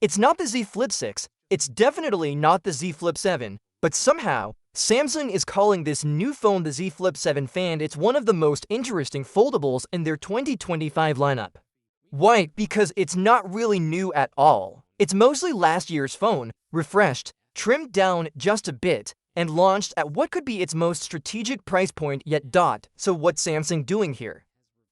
It's not the Z Flip6, it's definitely not the Z Flip7, but somehow, Samsung is calling this new phone the Z Flip7 FE, and it's one of the most interesting foldables in their 2025 lineup. Why? Because it's not really new at all. It's mostly last year's phone, refreshed, trimmed down just a bit, and launched at what could be its most strategic price point yet. So what's Samsung doing here?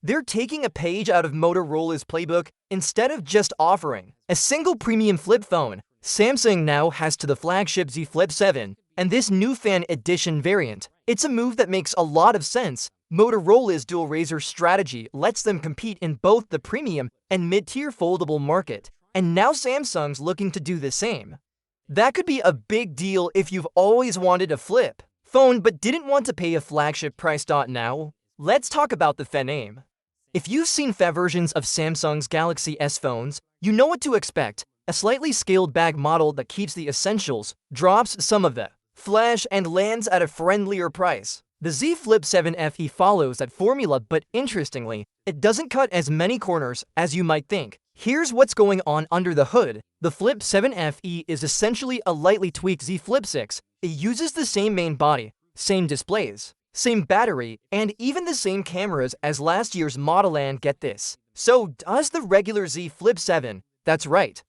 They're taking a page out of Motorola's playbook. Instead of just offering a single premium flip phone, Samsung now has the flagship Z Flip7 and this new Fan Edition variant. It's a move that makes a lot of sense. Motorola's dual razor strategy lets them compete in both the premium and mid-tier foldable market, and now Samsung's looking to do the same. That could be a big deal if you've always wanted a flip phone but didn't want to pay a flagship price. Now, let's talk about the FE name. If you've seen FE versions of Samsung's Galaxy S phones, you know what to expect: a slightly scaled back model that keeps the essentials, drops some of the flash, and lands at a friendlier price. The Z Flip7 FE follows that formula, but interestingly, it doesn't cut as many corners as you might think. Here's what's going on under the hood. The Flip7 FE is essentially a lightly tweaked Z Flip6. It uses the same main body, same displays, same battery, and even the same cameras as last year's model. And get this, so does the regular Z Flip7. That's right.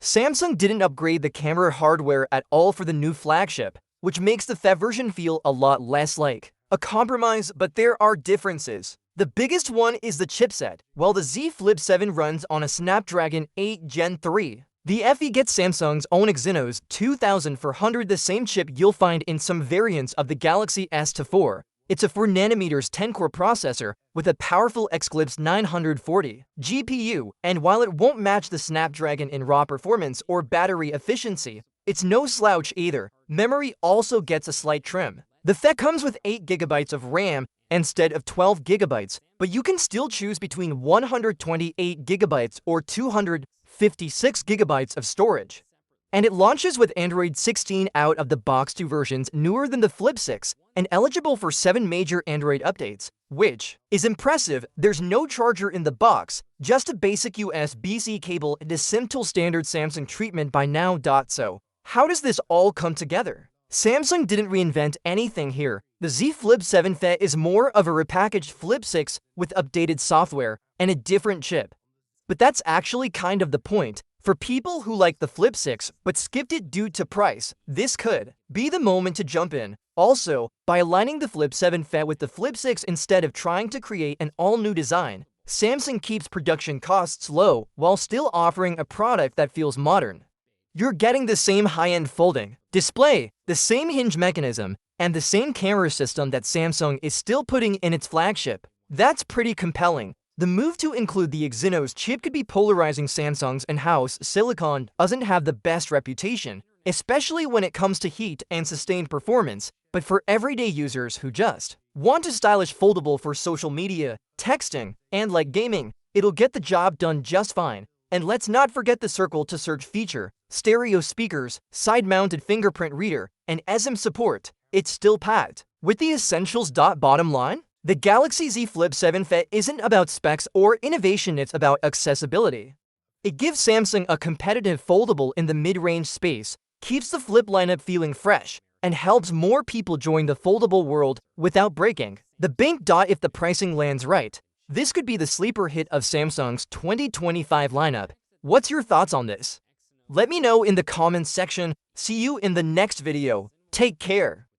Samsung didn't upgrade the camera hardware at all for the new flagship, which makes the FE version feel a lot less like a compromise, but there are differences. The biggest one is the chipset. While the Z Flip7 runs on a Snapdragon 8 Gen 3, the FE gets Samsung's own Exynos 2400, the same chip you'll find in some variants of the Galaxy S4. It's a 4nm 10-core processor with a powerful Exynos 940 GPU, and while it won't match the Snapdragon in raw performance or battery efficiency, it's no slouch either. Memory also gets a slight trim. The FE comes with 8GB of RAM instead of 12GB, but you can still choose between 128GB or 256GB of storage. And it launches with Android 16 out of the box, 2 versions newer than the Flip6, and eligible for 7 major Android updates, which is impressive. There's no charger in the box, just a basic USB-C cable and a simple standard Samsung treatment by now. So, how does this all come together? Samsung didn't reinvent anything here. The Z Flip7 FE is more of a repackaged Flip6 with updated software and a different chip. But that's actually kind of the point. For people who like the Flip6 but skipped it due to price, this could be the moment to jump in. Also, by aligning the Flip7 FE with the Flip6 instead of trying to create an all-new design, Samsung keeps production costs low while still offering a product that feels modern. You're getting the same high-end folding display, the same hinge mechanism, and the same camera system that Samsung is still putting in its flagship. That's pretty compelling. The move to include the Exynos chip could be polarizing. Samsung's in-house silicon doesn't have the best reputation, especially when it comes to heat and sustained performance, but for everyday users who just want a stylish foldable for social media, texting, and like gaming, it'll get the job done just fine. And let's not forget the circle to search feature, stereo speakers, side-mounted fingerprint reader, and eSIM support. It's still packed with the essentials. Bottom line, the Galaxy Z Flip7 FE isn't about specs or innovation, it's about accessibility. It gives Samsung a competitive foldable in the mid-range space, keeps the Flip lineup feeling fresh, and helps more people join the foldable world without breaking the bank. If the pricing lands right, this could be the sleeper hit of Samsung's 2025 lineup. What's your thoughts on this? Let me know in the comments section. See you in the next video. Take care.